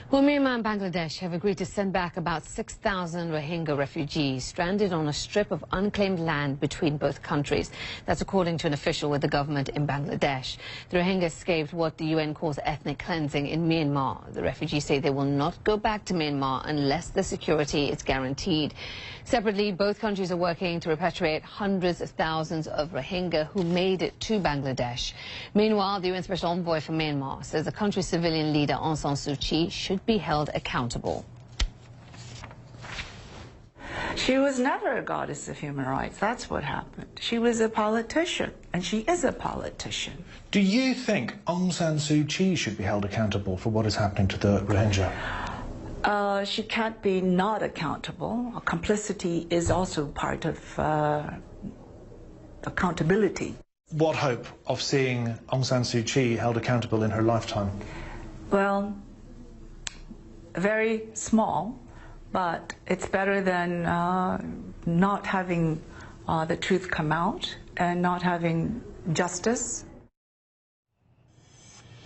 Well, Myanmar and Bangladesh have agreed to send back about 6,000 Rohingya refugees stranded on a strip of unclaimed land between both countries. That's according to an official with the government in Bangladesh. The Rohingyas escaped what the UN calls ethnic cleansing in Myanmar. The refugees say they will not go back to Myanmar unless the security is guaranteed. Separately, both countries are working to repatriate hundreds of thousands of Rohingya who made it to Bangladesh. Meanwhile, the UN Special Envoy for Myanmar says the country's civilian leader Aung San Suu Kyi should be held accountable. She was never a goddess of human rights. That's what happened. She was a politician, and she is a politician. Do you think Aung San Suu Kyi should be held accountable for what is happening to the Rohingya? She can't be not accountable. Complicity is also part of accountability. What hope of seeing Aung San Suu Kyi held accountable in her lifetime? Well, very small, but it's better than not having the truth come out and not having justice.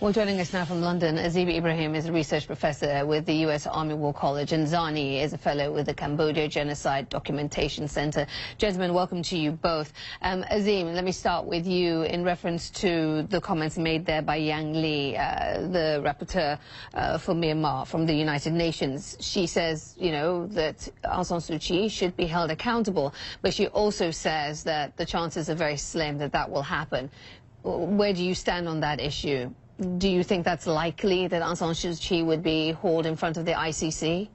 Well, joining us now from London, Azim Ibrahim is a research professor with the U.S. Army War College, and Zani is a fellow with the Cambodia Genocide Documentation Center. Gentlemen, welcome to you both. Azim, let me start with you in reference to the comments made there by Yang Lee, the rapporteur for Myanmar from the United Nations. She says, you know, that Aung San Suu Kyi should be held accountable, but she also says that the chances are very slim that that will happen. Where do you stand on that issue? Do you think that's likely that Aung San Suu Kyi would be hauled in front of the ICC?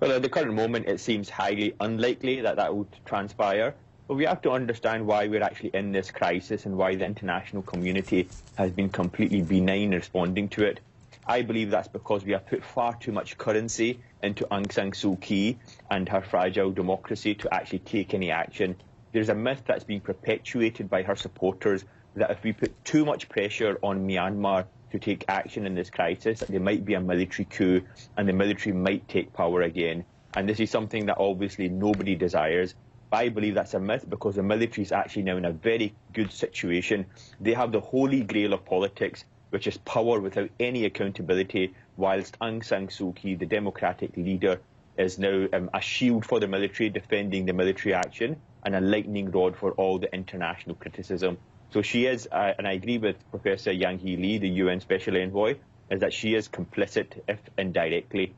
Well, at the current moment, it seems highly unlikely that that would transpire. But we have to understand why we're actually in this crisis and why the international community has been completely benign responding to it. I believe that's because we have put far too much currency into Aung San Suu Kyi and her fragile democracy to actually take any action. There's a myth that's being perpetuated by her supporters that if we put too much pressure on Myanmar to take action in this crisis, that there might be a military coup and the military might take power again. And this is something that obviously nobody desires. I believe that's a myth because the military is actually now in a very good situation. They have the holy grail of politics, which is power without any accountability, whilst Aung San Suu Kyi, the democratic leader, is now a shield for the military, defending the military action, and a lightning rod for all the international criticism. So she is, and I agree with Professor Yang Hee Lee, the UN Special Envoy, is that she is complicit, if indirectly.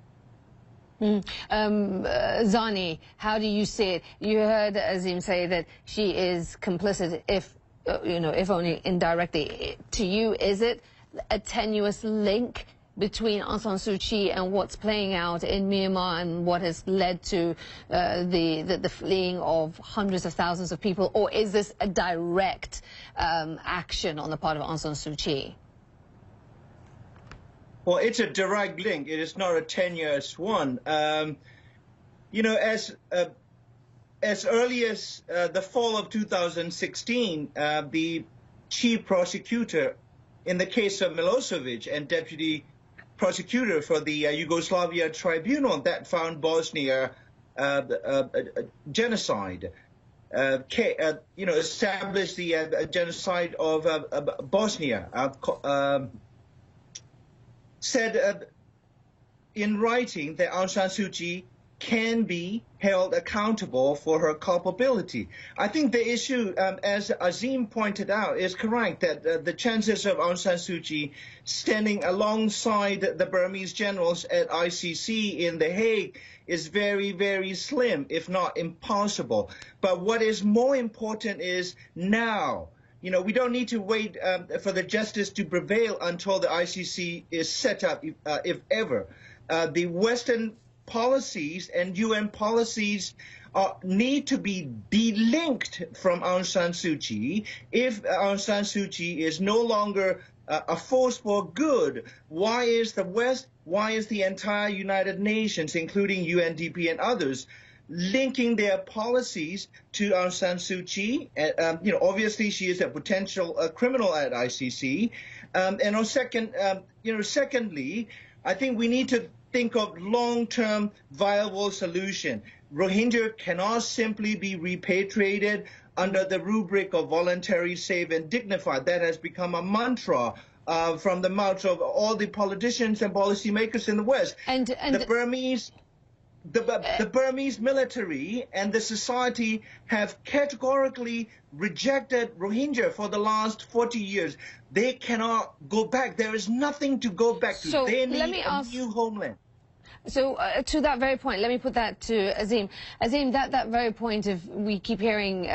Zani, how do you see it? You heard Azim say that she is complicit, if if only indirectly. To you, is it a tenuous link between Aung San Suu Kyi and what's playing out in Myanmar and what has led to the fleeing of hundreds of thousands of people? Or is this a direct action on the part of Aung San Suu Kyi? Well, it's a direct link. It is not a tenuous one. You know, as early as the fall of 2016, the chief prosecutor in the case of Milosevic and deputy prosecutor for the Yugoslavia tribunal that found Bosnia genocide, established the genocide of Bosnia, said in writing that Aung San Suu Kyi can be held accountable for her culpability. I think the issue, as Azim pointed out, is correct, that the chances of Aung San Suu Kyi standing alongside the Burmese generals at ICC in The Hague is very, very slim, if not impossible. But what is more important is now. You know, we don't need to wait for the justice to prevail until the ICC is set up, if ever. The Western policies and UN policies need to be delinked from Aung San Suu Kyi. If Aung San Suu Kyi is no longer a force for good, why is the West, why is the entire United Nations, including UNDP and others, linking their policies to Aung San Suu Kyi? Obviously she is a potential criminal at ICC. Secondly, I think we need to think of long-term viable solution. Rohingya cannot simply be repatriated under the rubric of voluntary, safe, and dignified. That has become a mantra from the mouths of all the politicians and policymakers in the West. And the Burmese military and the society have categorically rejected Rohingya for the last 40 years. They cannot go back. There is nothing to go back to. So They need a new homeland. So to that very point, let me put that to Azim. Azim, that very point of we keep hearing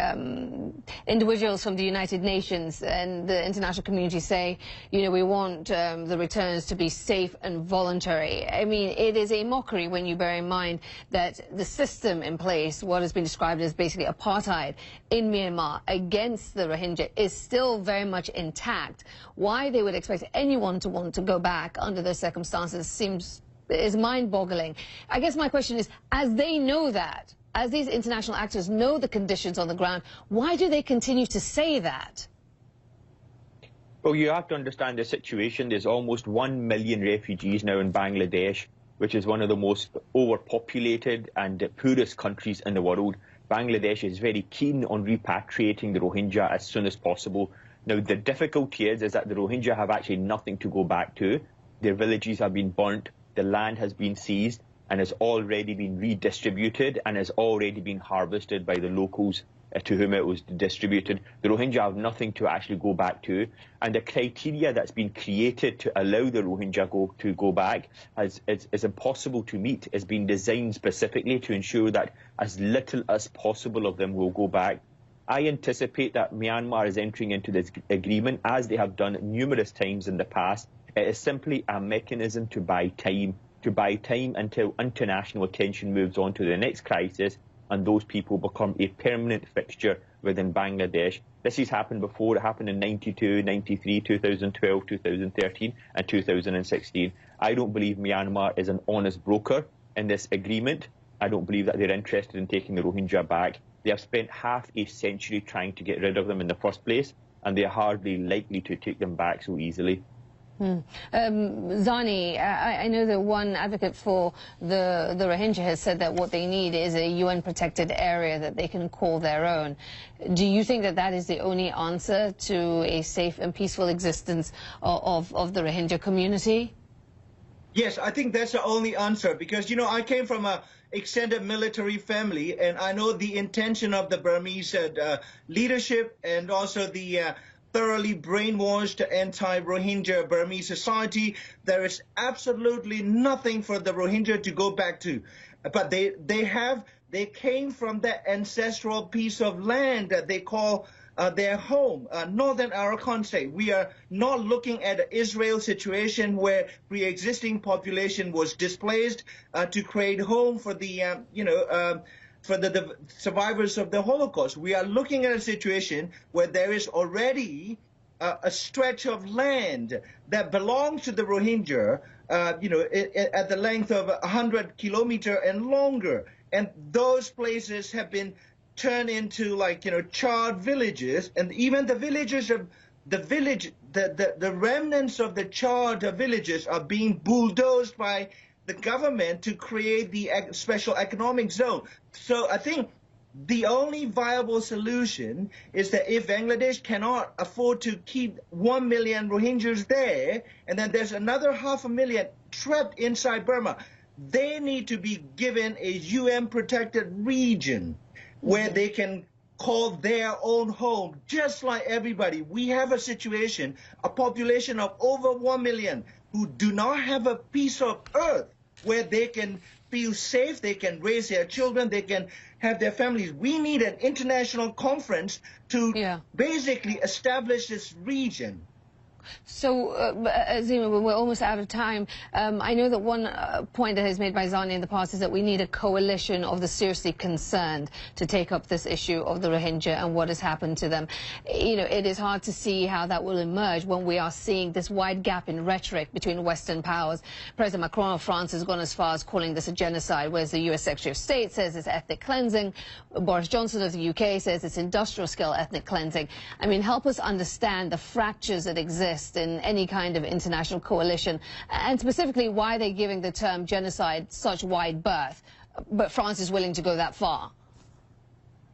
individuals from the United Nations and the international community say, you know, we want the returns to be safe and voluntary. I mean, it is a mockery when you bear in mind that the system in place, what has been described as basically apartheid in Myanmar against the Rohingya, is still very much intact. Why they would expect anyone to want to go back under those circumstances is mind-boggling. I guess my question is, as they know that, as these international actors know the conditions on the ground, why do they continue to say that? Well, you have to understand the situation. There's almost 1 million refugees now in Bangladesh, which is one of the most overpopulated and poorest countries in the world. Bangladesh is very keen on repatriating the Rohingya as soon as possible. Now, the difficulty is that the Rohingya have actually nothing to go back to. Their villages have been burnt. The land has been seized and has already been redistributed and has already been harvested by the locals to whom it was distributed. The Rohingya have nothing to actually go back to. And the criteria that's been created to allow the Rohingya to go back is impossible to meet. It's been designed specifically to ensure that as little as possible of them will go back. I anticipate that Myanmar is entering into this agreement, as they have done numerous times in the past. It is simply a mechanism to buy time until international attention moves on to the next crisis and those people become a permanent fixture within Bangladesh. This has happened before. It happened in 92, 93, 2012, 2013 and 2016. I don't believe Myanmar is an honest broker in this agreement. I don't believe that they're interested in taking the Rohingya back. They have spent half a century trying to get rid of them in the first place, and they are hardly likely to take them back so easily. Zani, I know that one advocate for the Rohingya has said that what they need is a UN-protected area that they can call their own. Do you think that that is the only answer to a safe and peaceful existence of the Rohingya community? Yes, I think that's the only answer because, you know, I came from a extended military family and I know the intention of the Burmese leadership and also the thoroughly brainwashed anti-Rohingya Burmese society. There is absolutely nothing for the Rohingya to go back to. But they came from that ancestral piece of land that they call their home, northern Arakan state. We are not looking at the Israel situation where pre-existing population was displaced to create home for the, for the survivors of the Holocaust. We are looking at a situation where there is already a stretch of land that belongs to the Rohingya, at the length of 100 kilometers and longer. And those places have been turned into charred villages, and even the villages of the remnants of the charred villages are being bulldozed by the government to create the special economic zone. So I think the only viable solution is that if Bangladesh cannot afford to keep 1 million Rohingyas there, and then there's another 500,000 trapped inside Burma, they need to be given a UN-protected region where they can call their own home, just like everybody. We have a situation, a population of over 1 million who do not have a piece of earth where they can feel safe, they can raise their children, they can have their families. We need an international conference to basically establish this region. So, Azima, we're almost out of time. I know that one point that has made by Zani in the past is that we need a coalition of the seriously concerned to take up this issue of the Rohingya and what has happened to them. You know, it is hard to see how that will emerge when we are seeing this wide gap in rhetoric between Western powers. President Macron of France has gone as far as calling this a genocide, whereas the US Secretary of State says it's ethnic cleansing. Boris Johnson of the UK says it's industrial-scale ethnic cleansing. I mean, help us understand the fractures that exist in any kind of international coalition, and specifically why they're giving the term genocide such wide berth, but France is willing to go that far.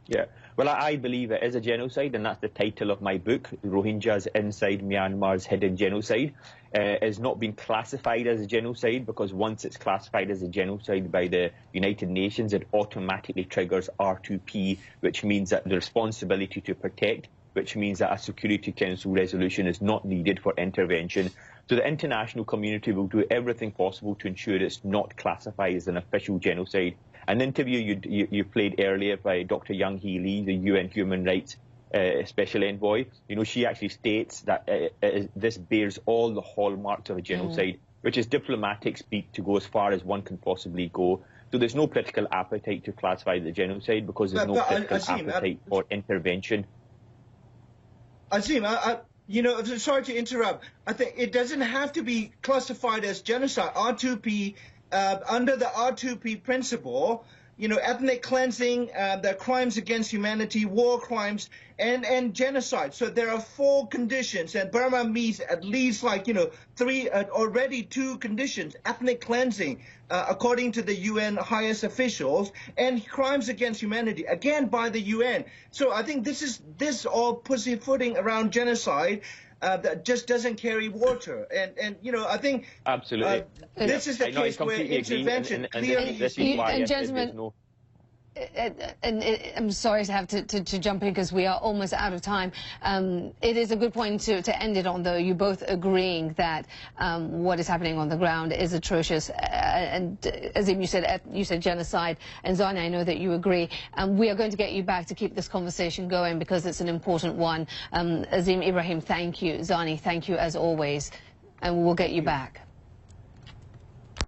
Yeah, Well, I believe it is a genocide, and that's the title of my book, Rohingyas Inside Myanmar's Hidden Genocide. It's not been classified as a genocide because once it's classified as a genocide by the United Nations, it automatically triggers R2P, which means that the responsibility to protect, which means that a Security Council resolution is not needed for intervention. So the international community will do everything possible to ensure it's not classified as an official genocide. An interview you played earlier by Dr. Young Hee Lee, the UN Human Rights Special Envoy, she actually states that this bears all the hallmarks of a genocide, which is diplomatic speak to go as far as one can possibly go. So there's no political appetite to classify the genocide because there's no political appetite for intervention. Azim, sorry to interrupt. I think it doesn't have to be classified as genocide. R2P, under the R2P principle, ethnic cleansing, the crimes against humanity, war crimes, and genocide. So there are 4 conditions, and Burma meets at least 3, already 2 conditions: ethnic cleansing, according to the UN highest officials, and crimes against humanity, again by the UN. So I think this all pussyfooting around genocide that just doesn't carry water. And I think absolutely this is the case where intervention clearly. And gentlemen, I'm sorry to have to jump in because we are almost out of time. It is a good point to end it on, though. You both agreeing that what is happening on the ground is atrocious. And Azim, you said genocide. And Zani, I know that you agree. We are going to get you back to keep this conversation going because it's an important one. Azim Ibrahim, thank you. Zani, thank you as always. And we'll get you back.